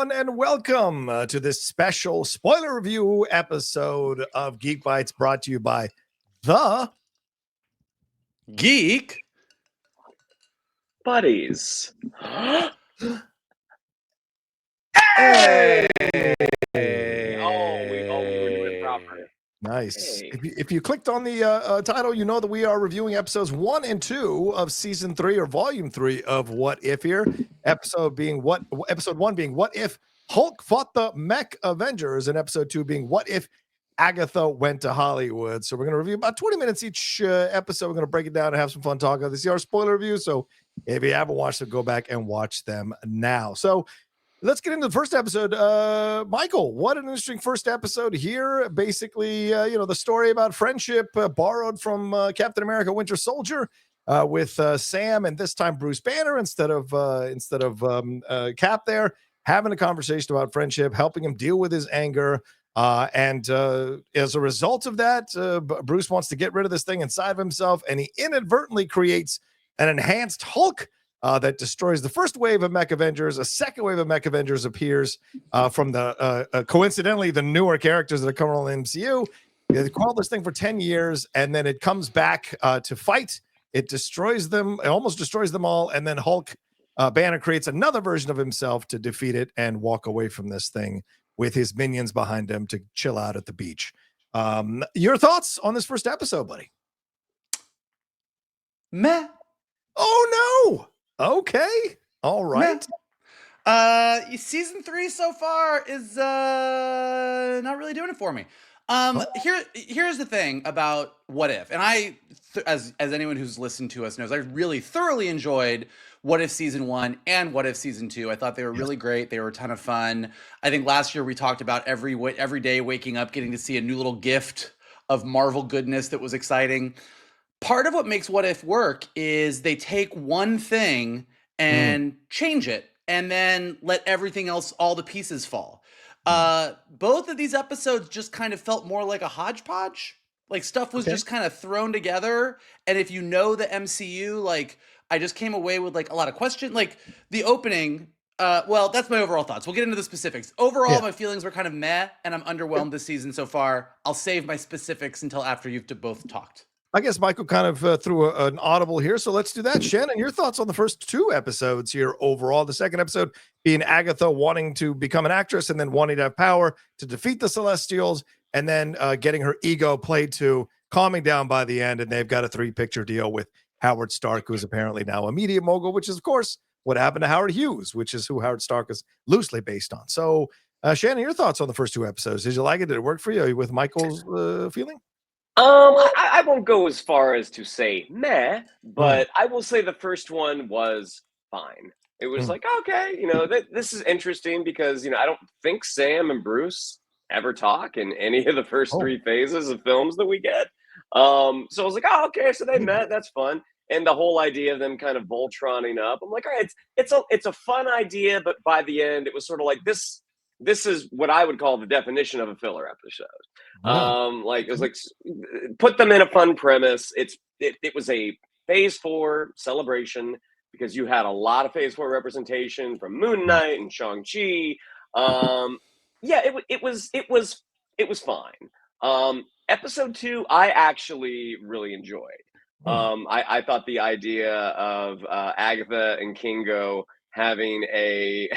everyone, and welcome to this special spoiler review episode of Geek Bites, brought to you by the Geek Buddies. Hey! Oh, we were doing it proper. Nice. Hey. If you clicked on the title, you know that we are reviewing episodes 1 and 2 of season 3 or volume 3 of What If here. Episode 1 being What If Hulk Fought the Mech Avengers, and episode 2 being What If Agatha Went to Hollywood. So we're going to review about 20 minutes each episode. We're going to break it down and have some fun talking. This is our spoiler review, so if you haven't watched them, go back and watch them now. So let's get into the first episode. Michael, what an interesting first episode here. Basically, the story about friendship borrowed from Captain America Winter Soldier with Sam, and this time Bruce Banner instead of Cap there, having a conversation about friendship, helping him deal with his anger. And as a result of that, Bruce wants to get rid of this thing inside of himself, and he inadvertently creates an enhanced Hulk that destroys the first wave of Mech Avengers. A second wave of Mech Avengers appears from the coincidentally the newer characters that are coming on the MCU. They crawled this thing for 10 years, and then it comes back to fight. It destroys them. It almost destroys them all, and then Hulk Banner creates another version of himself to defeat it and walk away from this thing with his minions behind him to chill out at the beach. Your thoughts on this first episode, buddy? Meh. Oh no. Okay. All right. Season 3 so far is not really doing it for me. Here's the thing about What If, and I, as anyone who's listened to us knows, I really thoroughly enjoyed What If Season 1 and What If Season 2. I thought they were really great. They were a ton of fun. I think last year we talked about every day waking up, getting to see a new little gift of Marvel goodness that was exciting. Part of what makes What If work is they take one thing and change it, and then let everything else, all the pieces fall. Both of these episodes just kind of felt more like a hodgepodge. Like stuff was just kind of thrown together. And if you know the MCU, like I just came away with like a lot of questions. Like the opening, well, that's my overall thoughts. We'll get into the specifics. Overall, my feelings were kind of meh, and I'm underwhelmed this season so far. I'll save my specifics until after you've both talked. I guess Michael kind of threw an audible here, so let's do that. Shannon, your thoughts on the first 2 episodes here overall. The second episode being Agatha wanting to become an actress and then wanting to have power to defeat the Celestials, and then getting her ego played to calming down by the end, and they've got a 3-picture deal with Howard Stark, who's apparently now a media mogul, which is, of course, what happened to Howard Hughes, which is who Howard Stark is loosely based on. So, Shannon, your thoughts on the first 2 episodes. Did you like it? Did it work for you? Are you with Michael's feeling? I won't go as far as to say meh, but I will say the first one was fine. It was like, okay, this is interesting because, I don't think Sam and Bruce ever talk in any of the first 3 phases of films that we get. So I was like, oh, okay, so they met, that's fun. And the whole idea of them kind of Voltroning up, I'm like, all right, it's a fun idea, but by the end, it was sort of like this is what I would call the definition of a filler episode. It was like put them in a fun premise. It was a phase 4 celebration because you had a lot of phase 4 representation from Moon Knight and Shang-Chi. It was fine. Episode 2, I actually really enjoyed. I thought the idea of Agatha and Kingo having a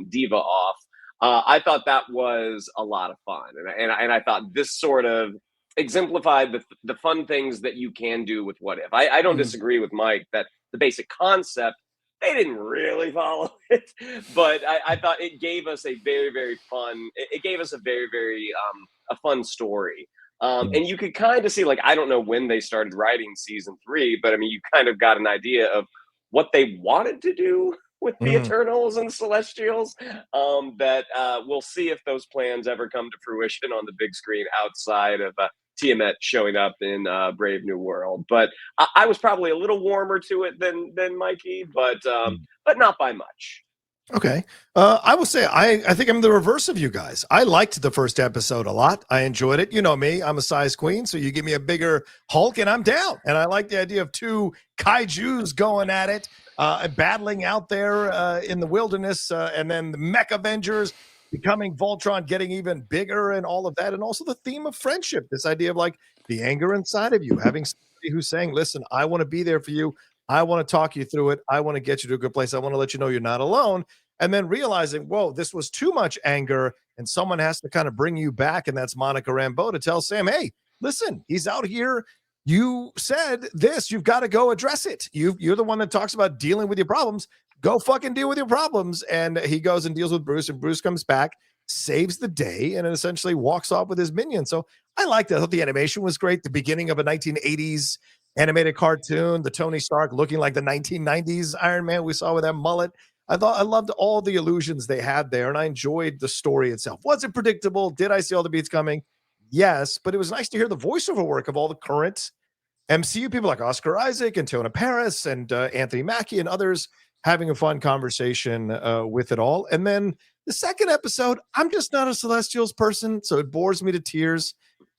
diva off, I thought that was a lot of fun, and I thought this sort of exemplified the fun things that you can do with What If. I don't disagree with Mike that the basic concept, they didn't really follow it, but I thought it gave us a very, very fun. It gave us a very, very a fun story. And you could kind of see, like, I don't know when they started writing season 3, but I mean, you kind of got an idea of what they wanted to do with the Eternals and Celestials. That we'll see if those plans ever come to fruition on the big screen outside of Tiamat showing up in Brave New World. But I was probably a little warmer to it than Mikey, but not by much. Okay. I will say, I think I'm the reverse of you guys. I liked the first episode a lot. I enjoyed it. You know me, I'm a size queen. So you give me a bigger Hulk and I'm down. And I like the idea of 2 kaijus going at it. battling out there in the wilderness, and then the Mech Avengers becoming Voltron, getting even bigger, and all of that, and also the theme of friendship. This idea of like the anger inside of you, having somebody who's saying, "Listen, I want to be there for you. I want to talk you through it. I want to get you to a good place. I want to let you know you're not alone." And then realizing, whoa, this was too much anger, and someone has to kind of bring you back, and that's Monica Rambeau to tell Sam, "Hey, listen, he's out here. You said this. You've got to go address it. You're the one that talks about dealing with your problems. Go fucking deal with your problems." And he goes and deals with Bruce, and Bruce comes back, saves the day, and essentially walks off with his minion. So I liked it. I thought the animation was great. The beginning of a 1980s animated cartoon, the Tony Stark looking like the 1990s Iron Man we saw with that mullet. I loved all the illusions they had there, and I enjoyed the story itself. Was it predictable? Did I see all the beats coming? Yes, but it was nice to hear the voiceover work of all the current MCU people like Oscar Isaac and TEYONAH PARRIS and Anthony Mackie and others having a fun conversation with it all. And then the second episode, I'm just not a Celestials person, so it bores me to tears.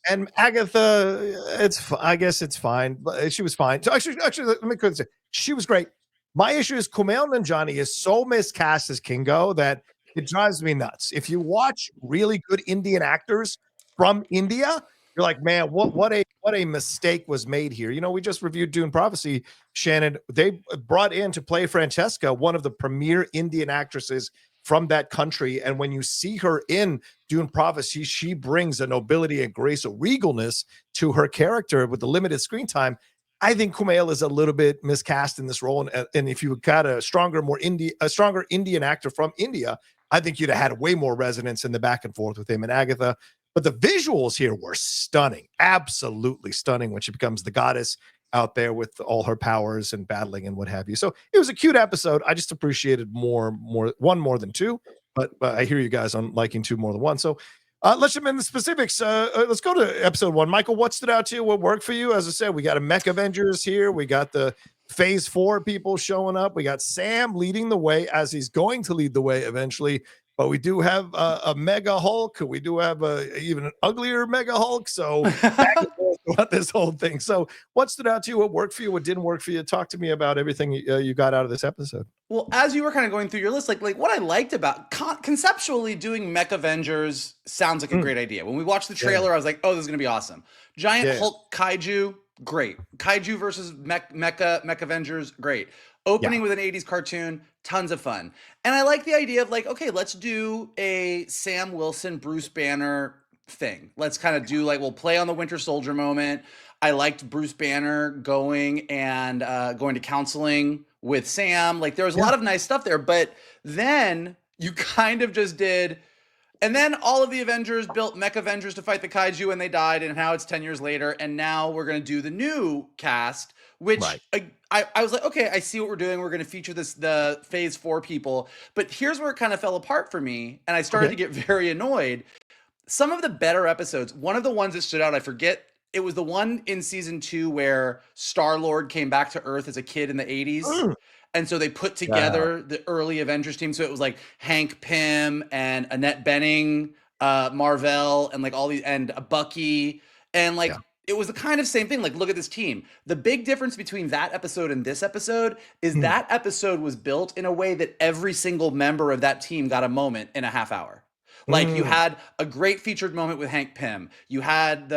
And Agatha, I guess it's fine, but she was fine. So actually, let me quickly say, she was great. My issue is Kumail Nanjiani is so miscast as Kingo that it drives me nuts. If you watch really good Indian actors from India, you're like, man, what a mistake was made here. You know, we just reviewed Dune Prophecy, Shannon. They brought in to play Francesca, one of the premier Indian actresses from that country. And when you see her in Dune Prophecy, she brings a nobility and grace, a regalness to her character with the limited screen time. I think Kumail is a little bit miscast in this role. And if you got a stronger Indian actor from India, I think you'd have had way more resonance in the back and forth with him and Agatha. But the visuals here were stunning, absolutely stunning when she becomes the goddess out there with all her powers and battling and what have you. So it was a cute episode. I just appreciated one more than two, but I hear you guys on liking two more than one. So let's jump in the specifics. Let's go to episode one. Michael, what stood out to you? What worked for you? As I said, we got a Mech Avengers here. We got the Phase 4 people showing up. We got Sam leading the way, as he's going to lead the way eventually. But we do have a Mega Hulk. We do have even an uglier Mega Hulk. So back and forth about this whole thing. So what stood out to you? What worked for you? What didn't work for you? Talk to me about everything you got out of this episode. Well, as you were kind of going through your list, like what I liked about conceptually doing Mech Avengers sounds like a great idea. When we watched the trailer, I was like, oh, this is going to be awesome. Giant Hulk Kaiju, great. Kaiju versus Mech Avengers, great. Opening with an 80s cartoon, tons of fun. And I like the idea of like, okay, let's do a Sam Wilson, Bruce Banner thing. Let's kind of do like, we'll play on the Winter Soldier moment. I liked Bruce Banner going to counseling with Sam. Like there was a lot of nice stuff there, but then you kind of just did. And then all of the Avengers built Mech Avengers to fight the Kaiju and they died. And now it's 10 years later. And now we're going to do the new cast, which I was like, okay, I see what we're doing. We're going to feature the Phase 4 people. But here's where it kind of fell apart for me. And I started to get very annoyed. Some of the better episodes, one of the ones that stood out, I forget, it was the one in season 2 where Star-Lord came back to Earth as a kid in the 80s. And so they put together the early Avengers team. So it was like Hank Pym and Annette Bening, Marvel, and like all these, and Bucky. And like, it was the kind of same thing. Like, look at this team. The big difference between that episode and this episode is that episode was built in a way that every single member of that team got a moment in a half hour. Like you had a great featured moment with Hank Pym. You had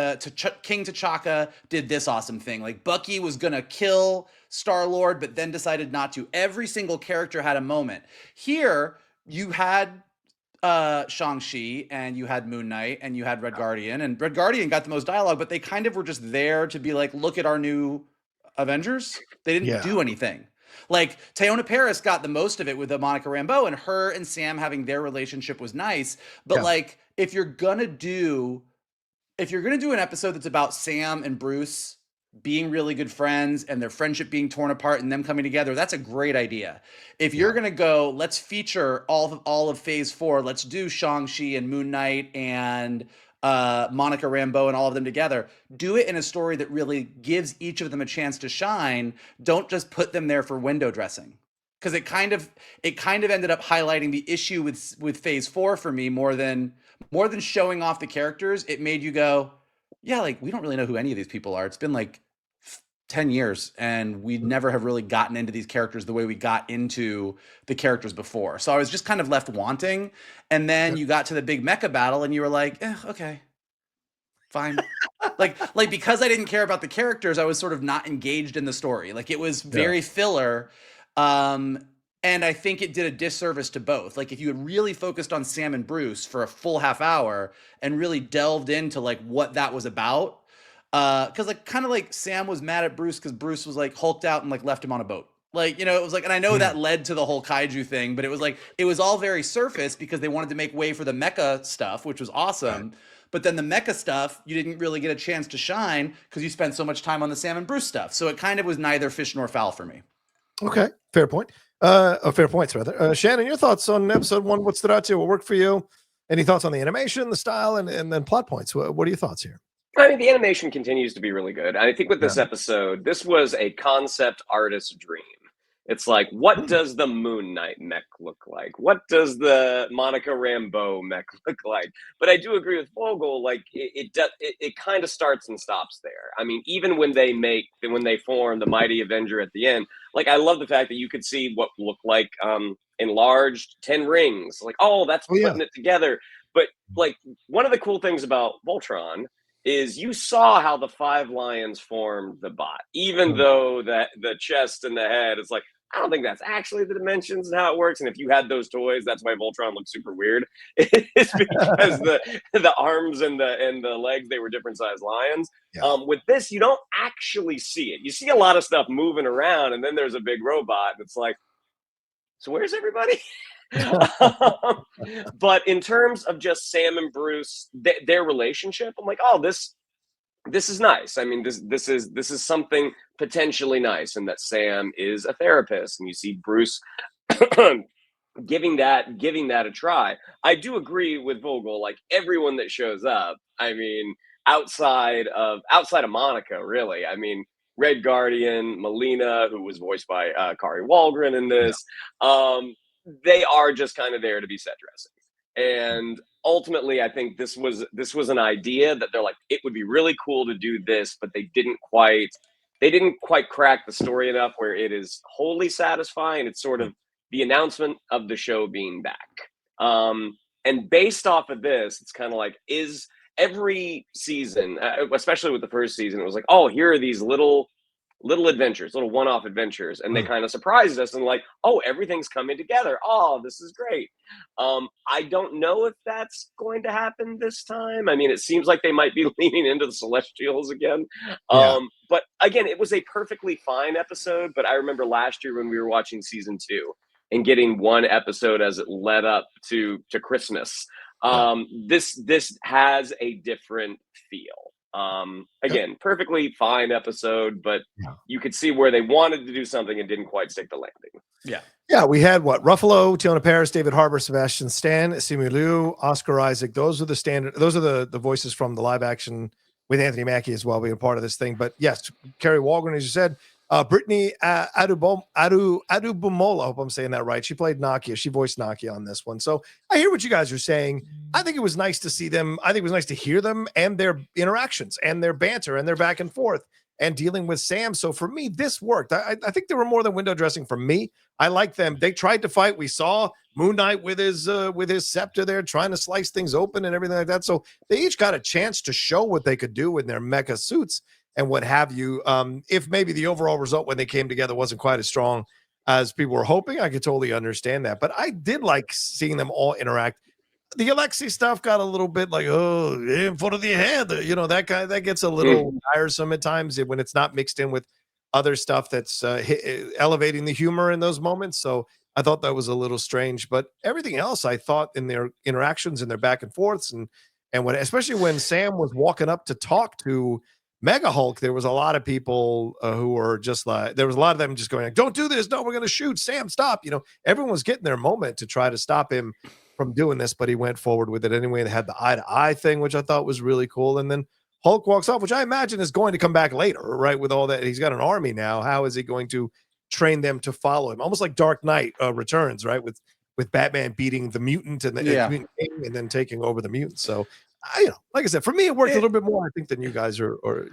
King T'Chaka did this awesome thing. Like Bucky was going to kill Star-Lord, but then decided not to. Every single character had a moment. Here, you had Shang-Chi and you had Moon Knight and you had Red Guardian. And Red Guardian got the most dialogue, but they kind of were just there to be like, look at our new Avengers. They didn't do anything. Like TEYONAH PARRIS got the most of it with the Monica Rambeau, and her and Sam having their relationship was nice. But like, if you're gonna do an episode that's about Sam and Bruce being really good friends and their friendship being torn apart and them coming together, that's a great idea. If you're gonna go, let's feature all of Phase 4. Let's do Shang-Chi and Moon Knight and Monica Rambeau and all of them together. Do it in a story that really gives each of them a chance to shine. Don't just put them there for window dressing, because it kind of ended up highlighting the issue with Phase 4 for me more than showing off the characters. It made you go, yeah, like we don't really know who any of these people are. It's been like 10 years, and we never have really gotten into these characters the way we got into the characters before. So I was just kind of left wanting. And then you got to the big mecha battle and you were like, okay, fine. like because I didn't care about the characters, I was sort of not engaged in the story. Like it was very filler. And I think it did a disservice to both. Like if you had really focused on Sam and Bruce for a full half hour and really delved into like what that was about, because like kind of like Sam was mad at Bruce because Bruce was like hulked out and like left him on a boat. Like, you know, it was like, and I know that led to the whole kaiju thing, but it was like, it was all very surface because they wanted to make way for the mecha stuff, which was awesome. Right. But then the mecha stuff, you didn't really get a chance to shine because you spent so much time on the Sam and Bruce stuff. So it kind of was neither fish nor fowl for me. Okay, fair point. Fair points rather. Shannon, your thoughts on episode 1? What stood out to you? What worked for you? Any thoughts on the animation, the style, and then plot points? What are your thoughts here? I mean, the animation continues to be really good. I think with this episode, this was a concept artist's dream. It's like, what does the Moon Knight mech look like? What does the Monica Rambeau mech look like? But I do agree with Vogel. Like it kind of starts and stops there. I mean, even when they form the Mighty Avenger at the end, like I love the fact that you could see what looked like enlarged 10 rings. Like, oh, that's putting it together. But like one of the cool things about Voltron is you saw how the 5 lions formed the bot, even though that the chest and the head is like, I don't think that's actually the dimensions and how it works. And if you had those toys, that's why Voltron looks super weird. It's because the arms and the legs, they were different sized lions. Yeah. With this, you don't actually see it. You see a lot of stuff moving around, and then there's a big robot, and it's like, so where's everybody? But in terms of just Sam and Bruce, their relationship, I'm like, oh, this is nice. I mean, this is something potentially nice, and that Sam is a therapist, and you see Bruce giving that a try. I do agree with Vogel. Like everyone that shows up, I mean, outside of Monica, really. I mean, Red Guardian, Melina, who was voiced by Kari Wahlgren in this. They are just kind of there to be set dressing. And ultimately, I think this was an idea that they're like, it would be really cool to do this, but they didn't quite crack the story enough where it is wholly satisfying. It's sort of the announcement of the show being back. And based off of this, it's kind of like, is every season, especially with the first season, it was like, oh, here are these little adventures, little one-off adventures, and they kind of surprised us and like, oh, everything's coming together. Oh, this is great. I don't know if that's going to happen this time. I mean, it seems like they might be leaning into the Celestials again. But again, it was a perfectly fine episode. But I remember last year when we were watching season 2 and getting one episode as it led up to Christmas. This has a different feel. Again, perfectly fine episode, but you could see where they wanted to do something and didn't quite stick the landing. Yeah, we had Ruffalo, TEYONAH PARRIS, David Harbour, Sebastian Stan, SIMU LIU, Oscar Isaac. Those are the standard. Those are the voices from the live action with Anthony Mackie as well being a part of this thing. But yes, Kari Wahlgren, as you said, Brittany Adubumola, I hope I'm saying that right. She played Nakia. She voiced Nakia on this one. So I hear what you guys are saying. I think it was nice to see them. I think it was nice to hear them and their interactions and their banter and their back and forth and dealing with Sam. So for me, this worked. I think they were more than window dressing for me. I like them. They tried to fight. We saw Moon Knight with his scepter there trying to slice things open and everything like that. So they each got a chance to show what they could do in their mecha suits and what have you. If maybe the overall result when they came together wasn't quite as strong as people were hoping, I could totally understand that. But I did like seeing them all interact. The Alexei stuff got a little bit like, oh, in front of the head, you know, that gets a little tiresome at times when it's not mixed in with other stuff that's elevating the humor in those moments. So I thought that was a little strange, but everything else I thought in their interactions and their back and forths and when, especially when Sam was walking up to talk to Mega Hulk, there was a lot of people who were just like, there was a lot of them just going like, don't do this. No, we're going to shoot Sam. Stop. You know, everyone was getting their moment to try to stop him from doing this, but he went forward with it anyway. They had the eye-to-eye thing, which I thought was really cool. And then Hulk walks off, which I imagine is going to come back later, right? With all that, he's got an army now. How is he going to train them to follow him? Almost like Dark Knight Returns, right? With Batman beating the mutant and the mutant king and then taking over the mutant. So like I said, for me, it worked a little bit more, I think, than you guys are, or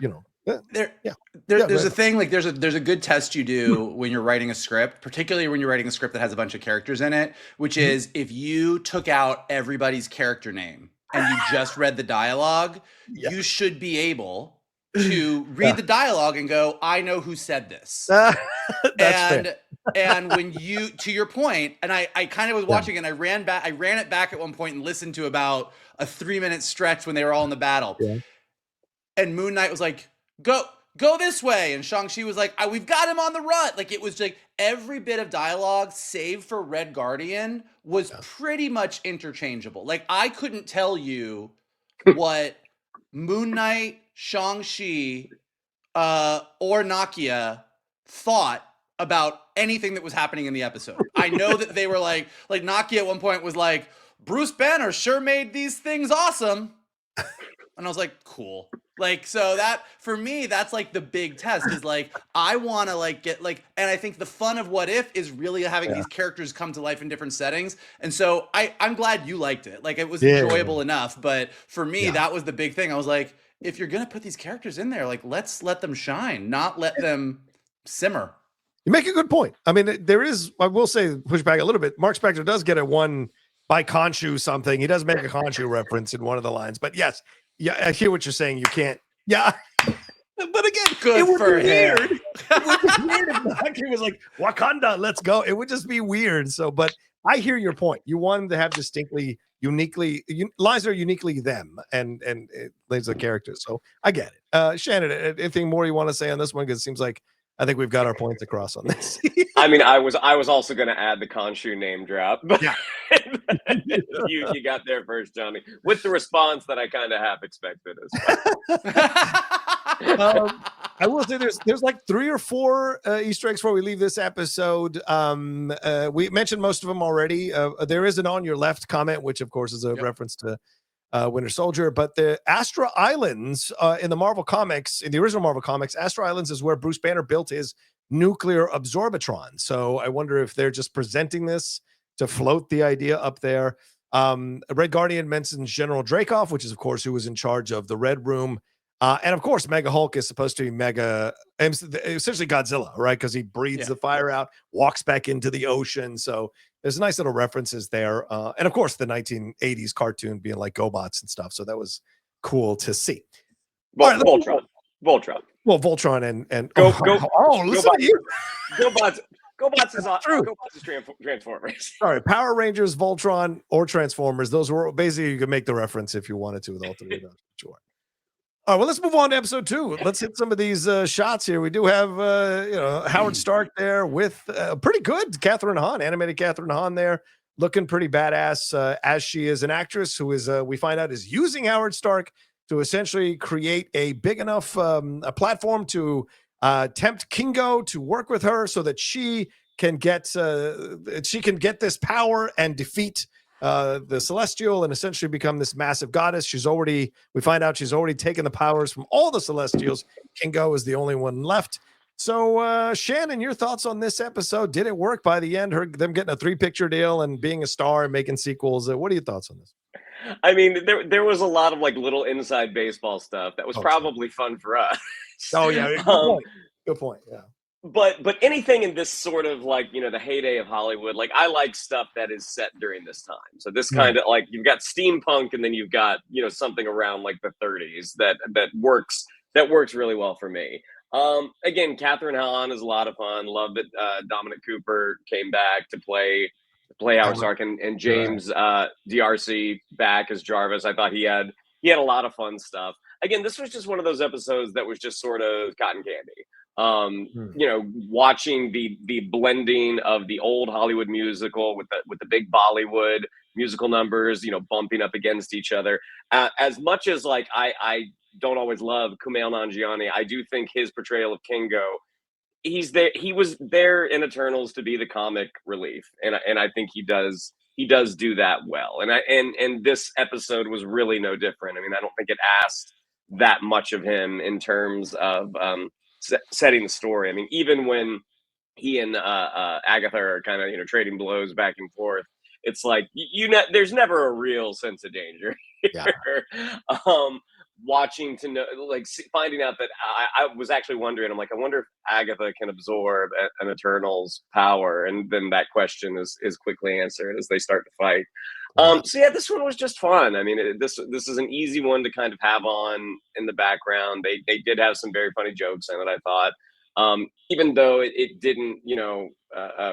there's a thing, like there's a good test you do when you're writing a script, particularly when you're writing a script that has a bunch of characters in it, which is if you took out everybody's character name and you just read the dialogue, you should be able to read the dialogue and go, I know who said this. That's fair. And when you, to your point, and I kind of was watching and I ran it back at one point and listened to about a 3-minute stretch when they were all in the battle. Yeah. And Moon Knight was like, go this way. And Shang-Chi was like, we've got him on the run. Like, it was like every bit of dialogue, save for Red Guardian, was pretty much interchangeable. Like, I couldn't tell you what Moon Knight, Shang-Chi, or Nakia thought about anything that was happening in the episode. I know that they were like Nakia at one point was like, Bruce Banner sure made these things awesome. And I was like, cool. Like, so that, for me, that's like the big test is like, I want to like get like, and I think the fun of What If is really having these characters come to life in different settings. And so I'm glad you liked it. Like, it was enjoyable enough. But for me, that was the big thing. I was like, if you're going to put these characters in there, like, let's let them shine, not let them simmer. You make a good point. I mean, there is, I will say, push back a little bit. Mark Spector does get a one by Khonshu something. He does make a Khonshu reference in one of the lines. But yes, I hear what you're saying. You can't. Yeah. But again, it would be weird. It would be weird if Nakia was like, Wakanda, let's go. It would just be weird. So, but I hear your point. You want them to have distinctly, uniquely, lines that are uniquely them and lays the characters. So I get it. Shannon, anything more you want to say on this one? Because it seems like I think we've got our points across on this. I mean, I was also going to add the Khonshu name drop, but you got there first, Johnny, with the response that I kind of half expected as well. I will say there's like 3 or 4 Easter eggs before we leave this episode. We mentioned most of them already. There is an On Your Left comment, which of course is a reference to Winter Soldier, but the Astra Islands in the Marvel Comics, in the original Marvel Comics, Astra Islands is where Bruce Banner built his nuclear absorbitron. So I wonder if they're just presenting this to float the idea up there. Red Guardian mentions General Dreykov, which is of course who was in charge of the Red Room. And of course, Mega Hulk is supposed to be essentially Godzilla, right? Because he breathes the fire out, walks back into the ocean. So there's nice little references there. And of course, the 1980s cartoon being like GoBots and stuff. So that was cool to see. Voltron. Well, Voltron and listen to you. GoBots is Transformers. Sorry, Power Rangers, Voltron, or Transformers. Those were basically, you could make the reference if you wanted to with all 3 of those. Sure. All right, well, let's move on to episode 2. Let's hit some of these shots here. We do have, Howard Stark there with pretty good KATHRYN HAHN, animated KATHRYN HAHN there, looking pretty badass as she is an actress who is, we find out, is using Howard Stark to essentially create a big enough a platform to tempt Kingo to work with her so that she can get this power and defeat the Celestial and essentially become this massive goddess. We find out she's already taken the powers from all the Celestials. Kingo is the only one left. So Shannon, your thoughts on this episode? Did it work by the end? Them getting a 3-picture deal and being a star and making sequels. What are your thoughts on this? I mean, there was a lot of like little inside baseball stuff that was probably fun for us. Oh yeah, good point. Yeah. But anything in this sort of like, the heyday of Hollywood, like I like stuff that is set during this time. So this kind of like you've got steampunk and then you've got, something around like the 30s that works really well for me. Again, KATHRYN HAHN is a lot of fun. Love that Dominic Cooper came back to play Howard Stark and James DRC back as Jarvis. I thought he had a lot of fun stuff. Again, this was just one of those episodes that was just sort of cotton candy. Watching the blending of the old Hollywood musical with the big Bollywood musical numbers, bumping up against each other. As much as like I don't always love Kumail Nanjiani, I do think his portrayal of Kingo, he was there in Eternals to be the comic relief, and I think he does do that well. And this episode was really no different. I mean, I don't think it asked that much of him in terms of setting the story. I mean, even when he and Agatha are kind of trading blows back and forth, it's like there's never a real sense of danger. Yeah. Watching to know, like finding out that I was actually wondering, I'm like, I wonder if Agatha can absorb an Eternal's power, and then that question is quickly answered as they start to fight. So yeah, this one was just fun. I mean, this is an easy one to kind of have on in the background. They did have some very funny jokes in it, I thought, even though it didn't,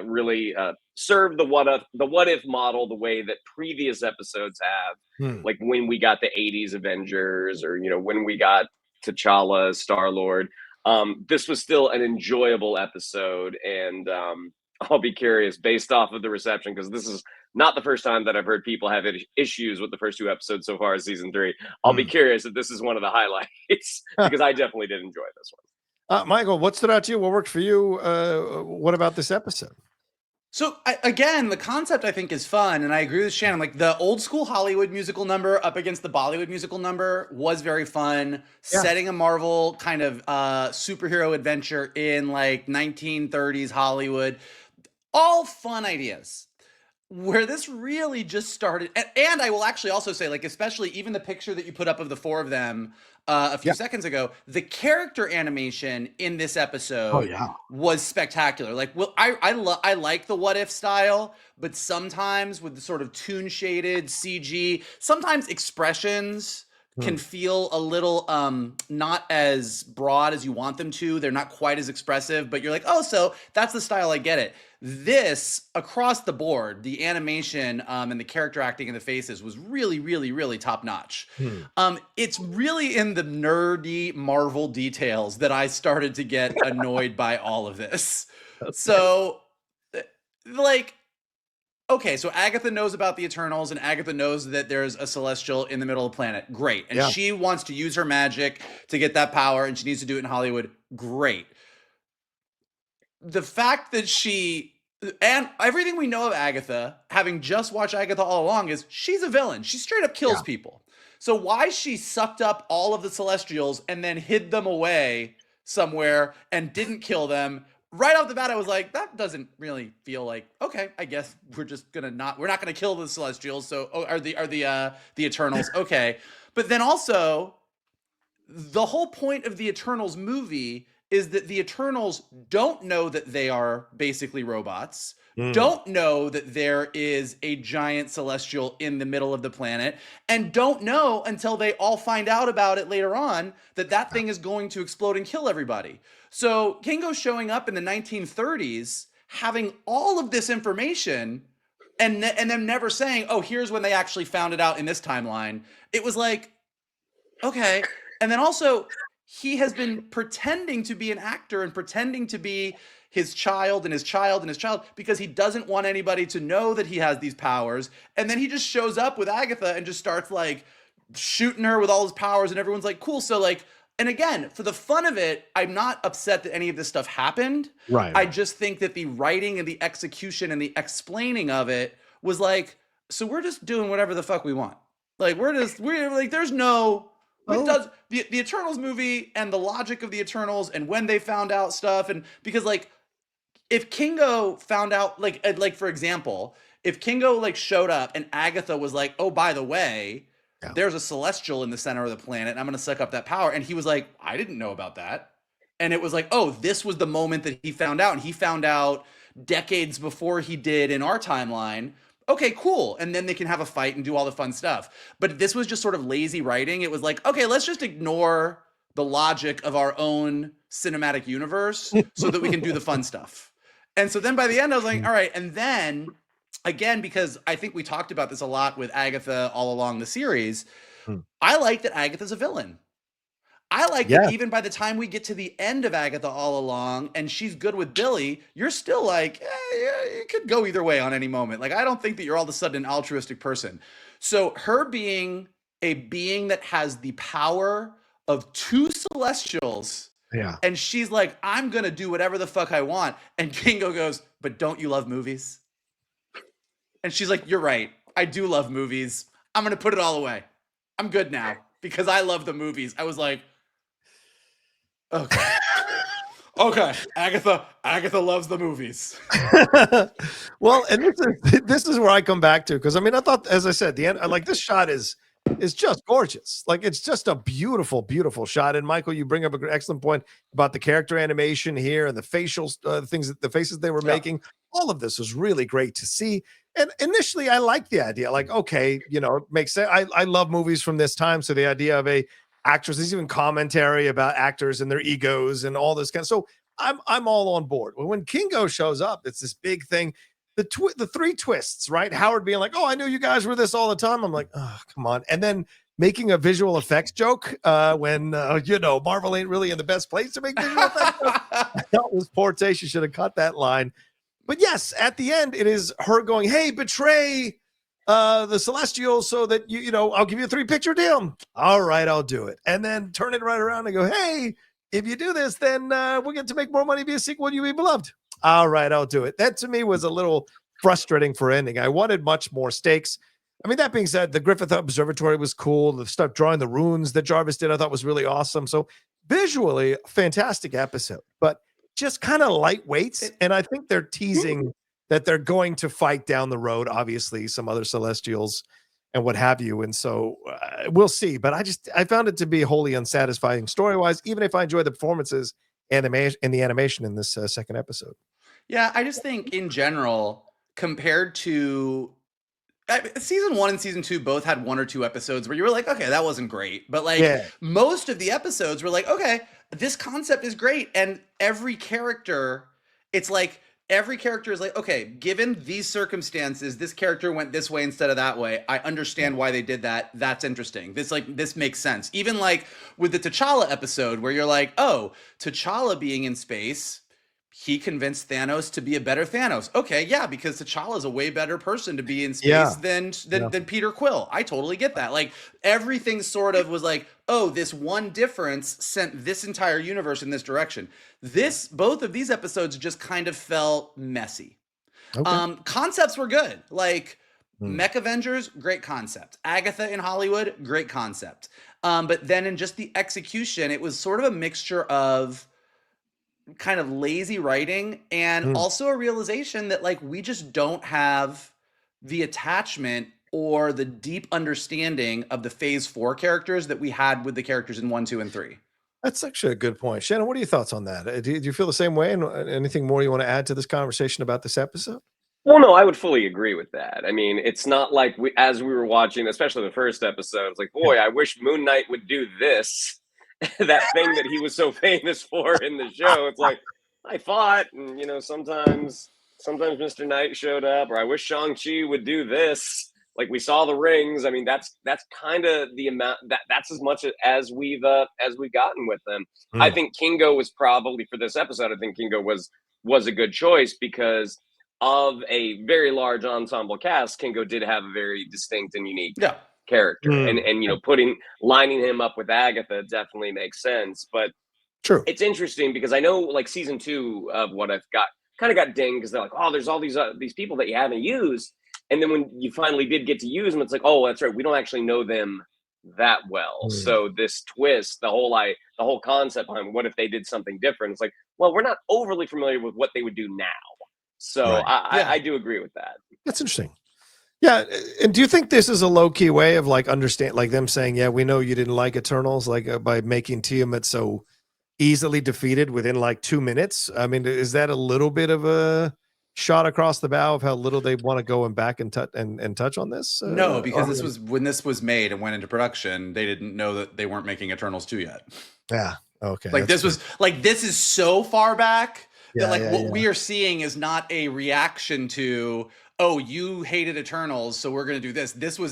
really serve the what if model the way that previous episodes have. Like when we got the 80s Avengers, or when we got T'Challa, Star-Lord. This was still an enjoyable episode, and I'll be curious based off of the reception, because this is not the first time that I've heard people have issues with the first two episodes so far as season 3. I'll be curious if this is one of the highlights, because I definitely did enjoy this one. Michael, what stood out to you? What worked for you? What about this episode? So again, the concept I think is fun, and I agree with Shannon. Like the old school Hollywood musical number up against the Bollywood musical number was very fun. Yeah. Setting a Marvel kind of superhero adventure in like 1930s Hollywood, all fun ideas. Where this really just started, and I will actually also say, like, especially even the picture that you put up of the 4 of them a few seconds ago, the character animation in this episode was spectacular. Like, well, I like the what if style, but sometimes with the sort of toon shaded CG, sometimes expressions can feel a little not as broad as you want them to. They're not quite as expressive, but you're like, oh, so that's the style, I get it. This, across the board, the animation and the character acting in the faces was really, really, really top notch. It's really in the nerdy Marvel details that I started to get annoyed by all of this. So, like, okay, so Agatha knows about the Eternals, and Agatha knows that there's a Celestial in the middle of the planet. Great. And she wants to use her magic to get that power, and she needs to do it in Hollywood. Great. The fact that and everything we know of Agatha, having just watched Agatha all along, is she's a villain. She straight up kills people. So why she sucked up all of the Celestials and then hid them away somewhere and didn't kill them, right off the bat, I was like, that doesn't really feel like, okay, I guess we're not gonna kill the Celestials. So, are the Eternals. Okay. But then also, the whole point of the Eternals movie is that the Eternals don't know that they are basically robots, don't know that there is a giant Celestial in the middle of the planet, and don't know until they all find out about it later on that thing is going to explode and kill everybody. So Kingo showing up in the 1930s, having all of this information, and them never saying, oh, here's when they actually found it out in this timeline. It was like, okay. And then also, he has been pretending to be an actor and pretending to be his child and his child and his child because he doesn't want anybody to know that he has these powers. And then he just shows up with Agatha and just starts like shooting her with all his powers, and everyone's like, cool. So like, and again, for the fun of it, I'm not upset that any of this stuff happened. Right. I just think that the writing and the execution and the explaining of it was like, so we're just doing whatever the fuck we want. Like we're like, there's no, it does the Eternals movie and the logic of the Eternals and when they found out stuff. And because like, if Kingo found out, like for example, if Kingo like showed up and Agatha was like, oh, by the way, there's a Celestial in the center of the planet, and I'm going to suck up that power. And he was like, I didn't know about that. And it was like, oh, this was the moment that he found out. And he found out decades before he did in our timeline. Okay, cool. And then they can have a fight and do all the fun stuff. But this was just sort of lazy writing. It was like, okay, let's just ignore the logic of our own cinematic universe so that we can do the fun stuff. And so then by the end, I was like, all right. And then again, because I think we talked about this a lot with Agatha all along the series, I like that Agatha's a villain. I like that even by the time we get to the end of Agatha all along and she's good with Billy, you're still like, it could go either way on any moment. Like, I don't think that you're all of a sudden an altruistic person. So her being a being that has the power of 2 Celestials, and she's like, I'm going to do whatever the fuck I want. And Kingo goes, but don't you love movies? And she's like, you're right. I do love movies. I'm going to put it all away. I'm good now because I love the movies. I was like, okay. Okay. Agatha loves the movies. Well, and this is where I come back to, because I mean, I thought, as I said, the end, like this shot is is just gorgeous. Like, it's just a beautiful, beautiful shot. And Michael, you bring up an excellent point about the character animation here and the facial things, the faces they were making. All of this was really great to see. And initially, I liked the idea. Like, okay, you know, it makes sense. I love movies from this time. So the idea of a actress, there's even commentary about actors and their egos and all this kind of. So I'm all on board. When Kingo shows up, it's this big thing. The three twists, right? Howard being like, "Oh, I knew you guys were this all the time." I'm like, "Oh, come on!" And then making a visual effects joke when you know, Marvel ain't really in the best place to make visual effects. That was poor taste. She should have cut that line. But yes, at the end, it is her going, "Hey, betray the Celestials so that you know, I'll give you a 3-picture deal." All right, I'll do it. And then turn it right around and go, "Hey, if you do this, then we'll get to make more money via sequel to You Be Beloved." All right, I'll do it. That to me was a little frustrating for ending. I wanted much more stakes. I mean, that being said, the Griffith Observatory was cool. The stuff drawing the runes that Jarvis did, I thought was really awesome. So visually, fantastic episode, but just kind of lightweight. And I think they're teasing that they're going to fight down the road, obviously, some other Celestials and what have you. And so we'll see. But I found it to be wholly unsatisfying story-wise, even if I enjoy the performances and the animation in this second episode. Yeah, I just think in general, compared to season 1 and season 2 both had 1 or 2 episodes where you were like, okay, that wasn't great. But like most of the episodes were like, okay, this concept is great. And every character, it's like every character is like, okay, given these circumstances, this character went this way instead of that way. I understand why they did that. That's interesting. This makes sense. Even like with the T'Challa episode where you're like, oh, T'Challa being in space, he convinced Thanos to be a better Thanos. Okay, yeah, because T'Challa is a way better person to be in space than Peter Quill. I totally get that. Like everything sort of was like, oh, this one difference sent this entire universe in this direction. Both of these episodes just kind of felt messy. Okay. Concepts were good. Like Mech Avengers, great concept. Agatha in Hollywood, great concept. But then in just the execution, it was sort of a mixture of kind of lazy writing and also a realization that like we just don't have the attachment or the deep understanding of the phase 4 characters that we had with the characters in 1, 2, and 3. That's actually a good point. Shannon, what are your thoughts on that? Do you feel the same way? And anything more you want to add to this conversation about this episode? Well, no, I would fully agree with that. I mean, it's not like as we were watching, especially the first episode, it's like, boy, I wish Moon Knight would do this. That thing that he was so famous for in the show. It's like, I fought, and you know, sometimes Mr. Knight showed up, or I wish Shang-Chi would do this. Like we saw the rings. I mean, that's kind of the amount that's as much as we've gotten with them. I think Kingo was probably, for this episode, I think Kingo was a good choice because of a very large ensemble cast. Kingo did have a very distinct and unique character, and you know, lining him up with Agatha definitely makes sense. But true, it's interesting because I know like season 2 of What If kind of got dinged because they're like, oh, there's all these people that you haven't used, and then when you finally did get to use them, it's like, oh, that's right, we don't actually know them that well. So this twist, the whole concept behind what if they did something different, it's like, well, we're not overly familiar with what they would do now. So I do agree with that. That's interesting. Yeah, and do you think this is a low-key way of like like them saying, yeah, we know you didn't like Eternals, like by making Tiamat so easily defeated within like 2 minutes? I mean, is that a little bit of a shot across the bow of how little they want to go and back and touch on this? No, because when this was made and went into production, they didn't know that they weren't making Eternals 2 yet. Yeah. Okay. Like this is so far back that what we are seeing is not a reaction to, oh, you hated Eternals, so we're going to do this. This was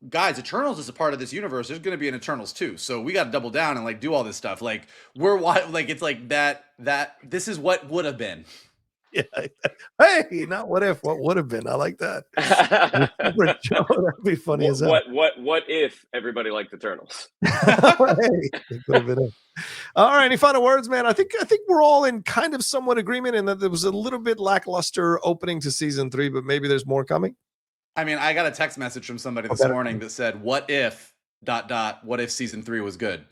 guys, Eternals is a part of this universe. There's going to be an Eternals too. So we got to double down and like do all this stuff. Like it's like that this is what would have been. Yeah. Hey, not what if, what would have been. I like that. That'd be funny as hell. What if everybody liked Eternals? All right, any final words, man? I think we're all in kind of somewhat agreement in that there was a little bit lackluster opening to season 3, but maybe there's more coming. I mean, I got a text message from somebody this morning that said, what if ... what if season 3 was good?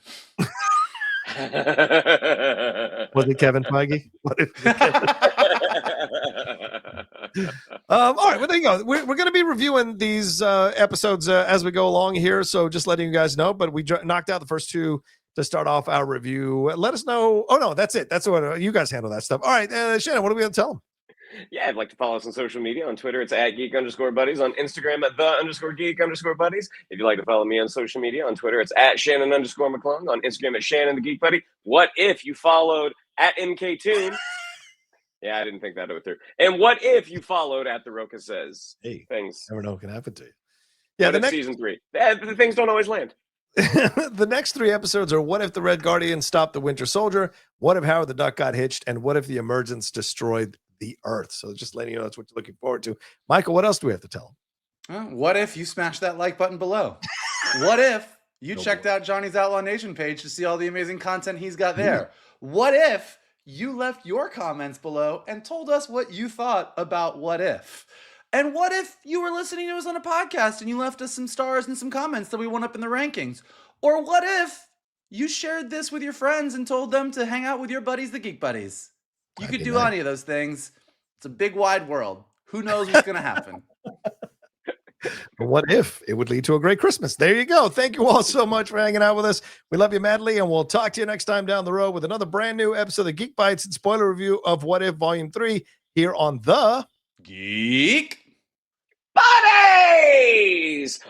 Was it Kevin Feige? What if All right, well, there you go. We're going to be reviewing these episodes as we go along here. So just letting you guys know, but we knocked out the first two to start off our review. Let us know. Oh, no, that's it. That's what you guys handle that stuff. All right, Shannon, what are we going to tell them? Yeah, I'd like to follow us on social media. On Twitter, it's at @geek_buddies. On Instagram, at @the_geek_buddies. If you'd like to follow me on social media, on Twitter, it's at @Shannon_McClung. On Instagram, it's Shannon the Geek Buddy. What if you followed at MKToon? Yeah, I didn't think that through. And what if you followed at the Rocha Says? Hey, things never know what can happen to you. Yeah, the next season 3. The things don't always land. The next 3 episodes are what if the Red Guardian stopped the Winter Soldier, what if Howard the Duck got hitched, and what if the Emergence destroyed the Earth. So just letting you know that's what you're looking forward to. Michael, what else do we have to tell them? What if you smash that like button below? What if you checked out Johnny's Outlaw Nation page to see all the amazing content he's got there? What if you left your comments below and told us what you thought about What If? And what if you were listening to us on a podcast and you left us some stars and some comments that we went up in the rankings? Or what if you shared this with your friends and told them to hang out with your buddies, the Geek Buddies? You could do any of those things. It's a big, wide world. Who knows what's going to happen? What if it would lead to a great Christmas? There you go. Thank you all so much for hanging out with us. We love you madly, and we'll talk to you next time down the road with another brand new episode of Geek Bites and spoiler review of What If Volume 3 here on the Geek Buddies!